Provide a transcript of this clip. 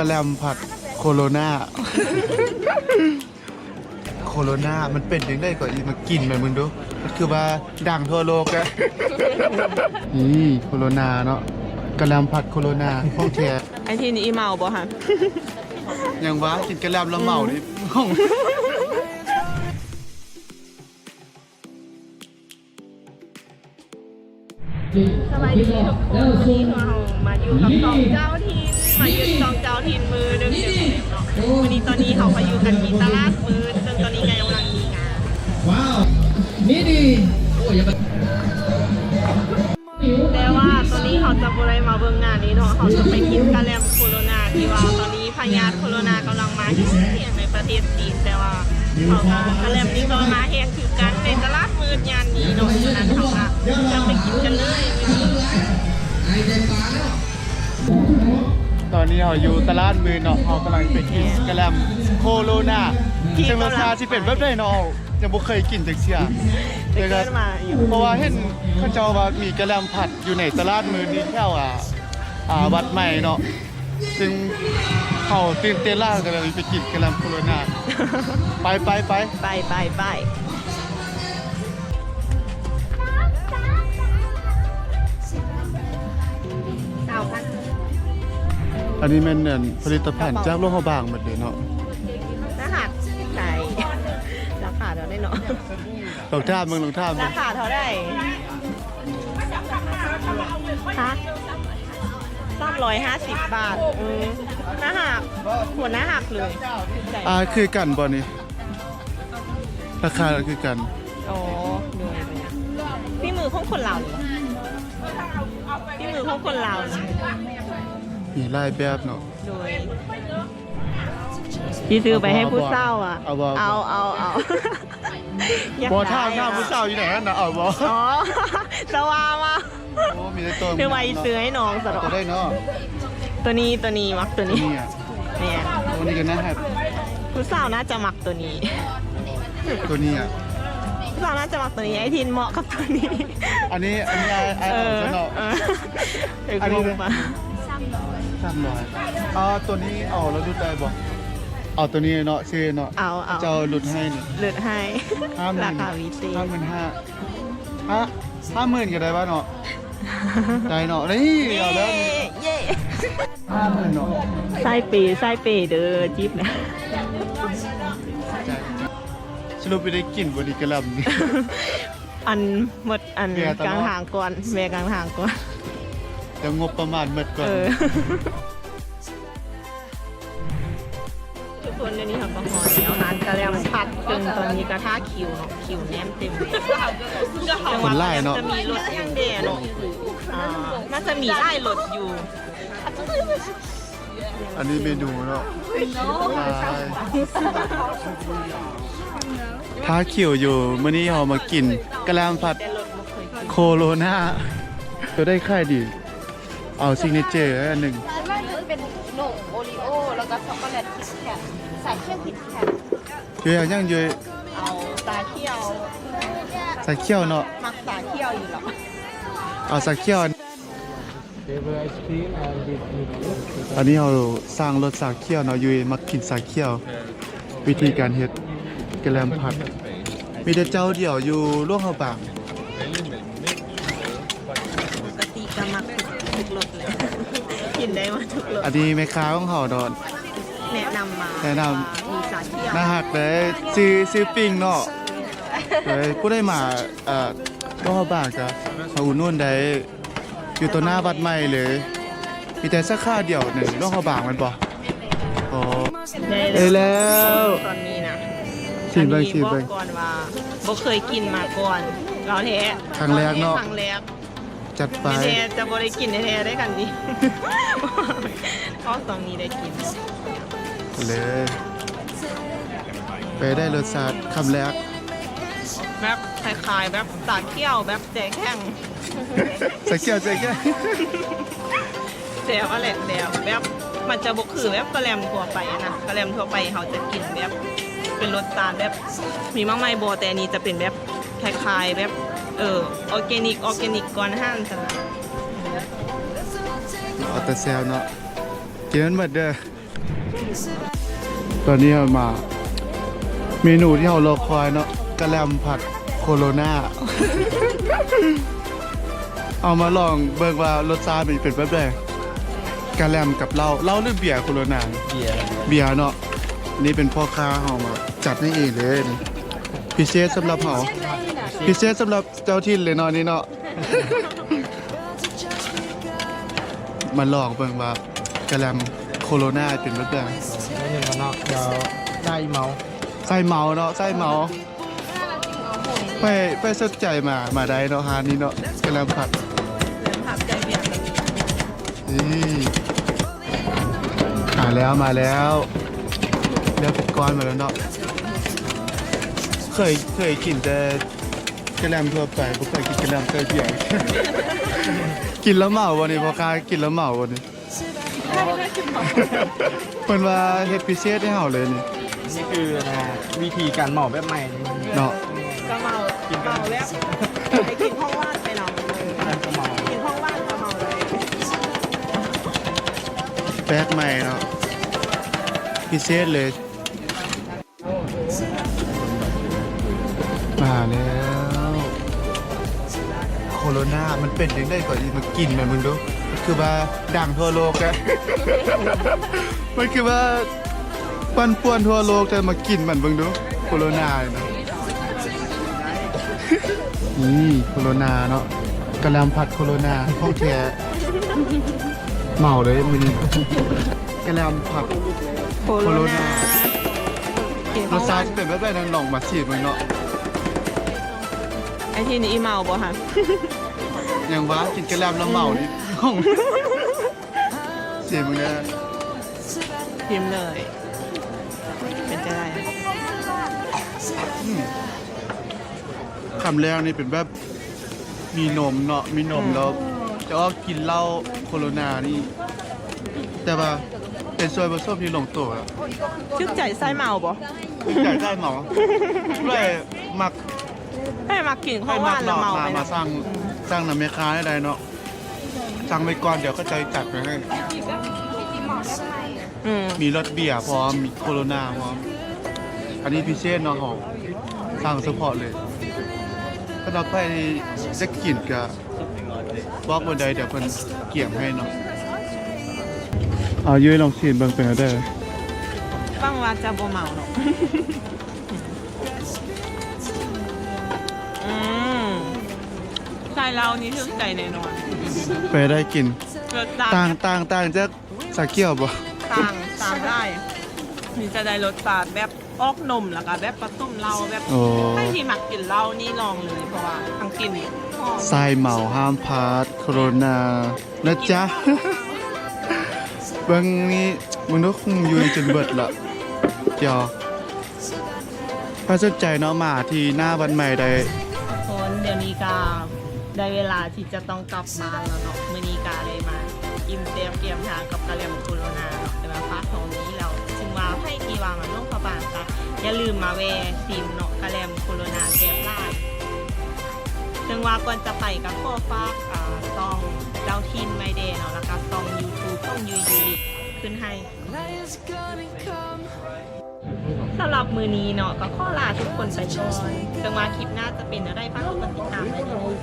กะแลมผัดโคโรนาโคโรนามันเป็นยังได้ก่อนอีมากินไหมมึงดูมันคือว่าดังทั่วโลกอะนี่โคโรนาเนาะกะแลมผัดโคโรนาพวกแท้ ไอที่นี่อีเมาบ่ฮะ ยังว่ากินกะแลมแล้วเมานี่ห้อง สบายดีทุกคนวันนี้เรามาอยู่กับสองเจ้าทีมมาอยู่สองเจ้าทีมมือหนึ่งเนาะวันนี้ตอนนี้เขามาอยู่กันที่ตลาดมือซึ่งตอนนี้กำลังมีงาน ว้าวนี่ดีโอ้ยอย่าไป แต่ว่าตอนนี้เขาจะบ่ได้มาเบิ่งงานนี้เนาะเขาจะไปกินกะแลมโคโรนาที่ว่าตอนนี้พญาติโคโรนากำลังมาแห่งในประเทศจีนแต่ว่าเขากะแลมนี้ก็มาแห่งคือกันในตลาดมืดยานนี้เนาะฉะนั้นเขาจะไปกินกันเลย ไอ้ใจปลาแล้ว ตอนนี้เราอยู่ตลาดมือเนาะเรากำลังไปกินกะแลมโคโรนาจังรสชาติที่เป็นแบบได้เนาะจะบ่เคยกินจักเสีย เกิดมาอยู่ เพราะว่าเห็นเขาเจ้าว่ามีกะแลมผัดอยู่ในตลาดมือนี้แถววัดใหม่เนาะซึ่งเขาตื่นเต้นล่ากันเลยไปกินกะแลมโคโรนาไป ไปอันนี้มันเนี่ยผลิตภัณฑ์จากโลหะบางหมดเลยเนาะ รหัสใช่ราคาเท่าได้เนาะ ลองท่ามึง ราคาเท่าได้ฮะ350 บาทหน้าหักหัวหน้าหักเลยใช่ คือกันบ่นี่ราคาคือกัน อ๋อดูไงไปนะพี่มือของคนเราเหรอพี่มือของคนเราเหรอ มีหลายแบบเนาะ โดยพี่ซื้อไปให้ผู้เศร้าอ่ะ เอาบ่ เอาอยาก บ่ ได้ ท่าหน้าผู้สาวอยู่ไหนนั่นน่ะเอาบ่ อ๋อสวามา โอ้มีแต่ตัว คือไว้ซื้อให้น้องสะดอก ตัวได้เนาะ ตัวนี้มักตัวนี้ นี่อ่ะ เนี่ย ตัวนี้ก็น่าฮัด ผู้สาวน่าจะมักตัวนี้ ตัวนี้อ่ะ ผู้สาวน่าจะมักตัวนี้ไอทินเหมาะกับตัวนี้ อันนี้ไอ้เอาเนาะ อันนี้มา 300ตัวนี้เอาแล้วดูได้บ่เอาตัวนี้เนาะชื่อเนาะ เอา เจ้าหลุดให้นี่ เลือดให้ 50,000 ราคาวิเศษ 50,000ก็ได้ป่ะเนาะได้เนาะนี่เอาแล้ว เย่ 50,000เนาะ ไส้เปเด้อจิ๊บนะ สรุปไปได้กินบ่ดีกะลำนี่ อันหมดอัน แม่ตลอด กลางทางก่อนแม่กลางทางก่อน เดี๋ยวงบประมาณหมดก่อน ทุกคนเดี๋ยวนี้เขาก็หอแล้วร้านกะแลมผัดจนตอนนี้กระทะคิวเนาะคิวแน่นเต็มเลยจังหวะจะมีรถยังเดเนาะน่าจะมีไล่รถอยู่ อันนี้เมนูเนาะท้าคิวอยู่มื้อนี้เรามากินกะแลมผัด แต่รถไม่เคยกิน โคโรนาจะได้ค่ายดี เอาซิกเนเจอร์อันหนึ่ง ร้านว่าจะเป็นโหนมโอริโอแล้วก็ช็อกโกแลตคิดแคทใส่เครื่องคิดแคท เยอะอย่างเยอะ เอาตาเขี้ยว สาเขียวเนาะ มักตาเขี้ยวอยู่หรอ เอาสาเขียวอันนี้เราสร้างรสสาเขียวเนาะอยู่มักกินสาเขียว วิธีการเฮ็ดกะแลมผัด มีแต่เจ้าเดียวอยู่ร่วงเฮาบาง ปกติก็มักทุกรสเลย กินได้มาทุกรส อันนี้แม่ค้าของเฮาดอน แนะนำมา แนะนำ ว่ามีสาเขี้ยว น่าฮักเลยซื้อปิ้งเนาะเลยผู้ได้มาร่วงเฮาบางจ้ะมาอุ่นนู่นได้อยู่ตัวหน้าวัดใหม่เลย มีแต่สักค่าเดียวหนึ่งร่วงเฮาบางมันบ่อ๋อ ได้แล้ว ตอนนี้นะ ชิมเบิ่ง อันนี้บอกก่อนว่าบ่เคยกินมาก่อนเราแท้ ครั้งแรกเนาะ ครั้งแรก จัดไป ไม่แท้จะบ่ได้กินแท้ๆได้กันดิ ก็ตอนนี้ได้กิน เลยไปได้รสชาติคำแรก แบบคล้ายๆแบบสาเขี้ยวแบบแจกแข้ง สาเขียวใจแก่ แจกอะไรแจกแบบมันจะบ่คือแบบกระแลมทั่วไปอะนะกระแลมทั่วไปเขาจะกินแบบเป็นรสชาติแบบมีมากมายโบแต่อันนี้จะเป็นแบบคล้ายๆแบบออร์แกนิกก่อนห้างจังนะ เอาแต่แซวเนาะกินมันหมดเด้อ ตอนนี้เรามา เมนูที่เรารอคอยเนาะกะแลมผัดโคโรนา เอามาลองเบิ่งว่ารสชาติมันเป็นแบบใดกะแลมกับเหล้าหรือเบียร์โคโรนา เบียร์ เบียร์เนาะนี่เป็นพ่อค้าเฮามาจัดให้เองเลยนี่พิเศษสำหรับเฮาพิเศษสำหรับเจ้าถิ่นเลยเนาะนี่เนาะ มาลองเบิ่งว่ากะแลมโคโรนาเป็นแบบใด ไม่หนึ่งกันเนาะเดี๋ยวได้เมา ไส้เมาเนาะไส้เมาไปสนใจมาได้เนาะฮานี่เนาะกะแลมผัด ผักใจเบียร์ นี่มาแล้วเรียกเป็นก้อนมาแล้วเนาะเคยกินแต่กะแลมทั่วไปบ่เคยกินกะแลมใส่เบียร์ กินแล้วเมาวันนี้พ่อค้ากินแล้วเมาวันนี้เพิ่นว่าเฮ็ดพิเศษให้เฮาเลยนี่ นี่คือวิธีการเหมาแบบใหม่นี่ เนาะ ก็เมาแล้วไปกินห้องว่างไปนอนเลย การเหมา กินห้องว่างก็เมาเลย แปลกใหม่เนาะพิเศษเลยมาแล้วโคโรนามันเป็นยังไงก่อนอีมากินมันมึงดูมันคือว่าดังทั่วโลกอะ มันคือว่าปั่นป่วนทั่วโลกแต่มากินมันเบิ่งดูโคโรนาเนาะ นี่โคโรนาเนาะกะแลมผัดโคโรนาห้องแท้เมาเลยมื้อนี้กะแลมผัด โคโรนากิน ร ห้อ ส ง ชา ว่าง ติเป็นแบบไหนลองมาชิมมันเนาะ ไอ้ที่นี่อีเมาบ่ฮะ อย่างว่ากินกะแลมแล้วเมานี่ ห้องเสียมึงนะ พิมพ์เลย เป็นจะได้ คำแรกนี่เป็นแบบมีนมเนาะมีนมแล้วแต่ว่ากินเหล้าโคโรนานี่ แต่ว่าเป็นซอยผสมที่ลงตัวแล้ว ชื่อใจไส้เมาบ่ อยากได้หมอด้วยมัก ให้มากินข้า ให้ ว มั ว่าก นแล้ว เนาะ เมาไป มา นะ สร้างน้ำแม่ค้าได้เนาะสั่งไปก่อนเดี๋ยวก็ใจจัดไปให้ อืม มีรสเบียร์พร้อมมีโคโรนาพร้อมอันนี้พิเศษเนาะของสั่งเฉพาะเลยถ้าเราไปจะกินกับบอกวันใดเดี๋ยวเพิ่นเกี่ยมให้เนาะเอายื้อลองชิมเบิ่งเป็นอะไร ฟังว่าจะบ่เมาเนาะ ใส่เรานี่ถึงใจแน่นอน ไปได้กิน รสชาติ ต่างจากสาเกียวบ่ ต่างได้นี่จะได้รสชาติแบบออกนมแล้วก็แบบผสมเหล้าแบบ โอ้ ใครที่มักกินเหล้านี่ลองเลยเพราะว่าทั้งกลินหอม ทรายเหมาห้ามพาดโคโรนานะจ๊ะ เบิ่งนี่มึงต้องคงอยู่จนเบิดละเดี๋ยวถ้าสนใจเนาะมาที่หน้าวันใหม่ได้ คนเดี๋ยวนี้ก็ได้เวลาที่จะต้องกลับบ้านแล้วเนาะมื้อนี้ก็เลยมากินเตรียมทางกับกะเหรี่ยงโคโรนาเนาะแต่ว่าฟ้าทองนี้เราจึงว่าให้ที่ว่ามาลงพระบางค่ะอย่าลืมมาแวะซิมเนาะกะเหรี่ยงโคโรนาแซ่บหลายจึงว่าก่อนจะไปกับข้อฝากต้องเจ้าทินไมเดเนาะแล้วก็ต้อง YouTube ต้องยูขึ้นให้สำหรับมือนี้เนาะก็ขอลาทุกคนไปก่อนจังว่าคลิปหน้าจะเป็นอะไรบ้างก็ติดตามได้เลย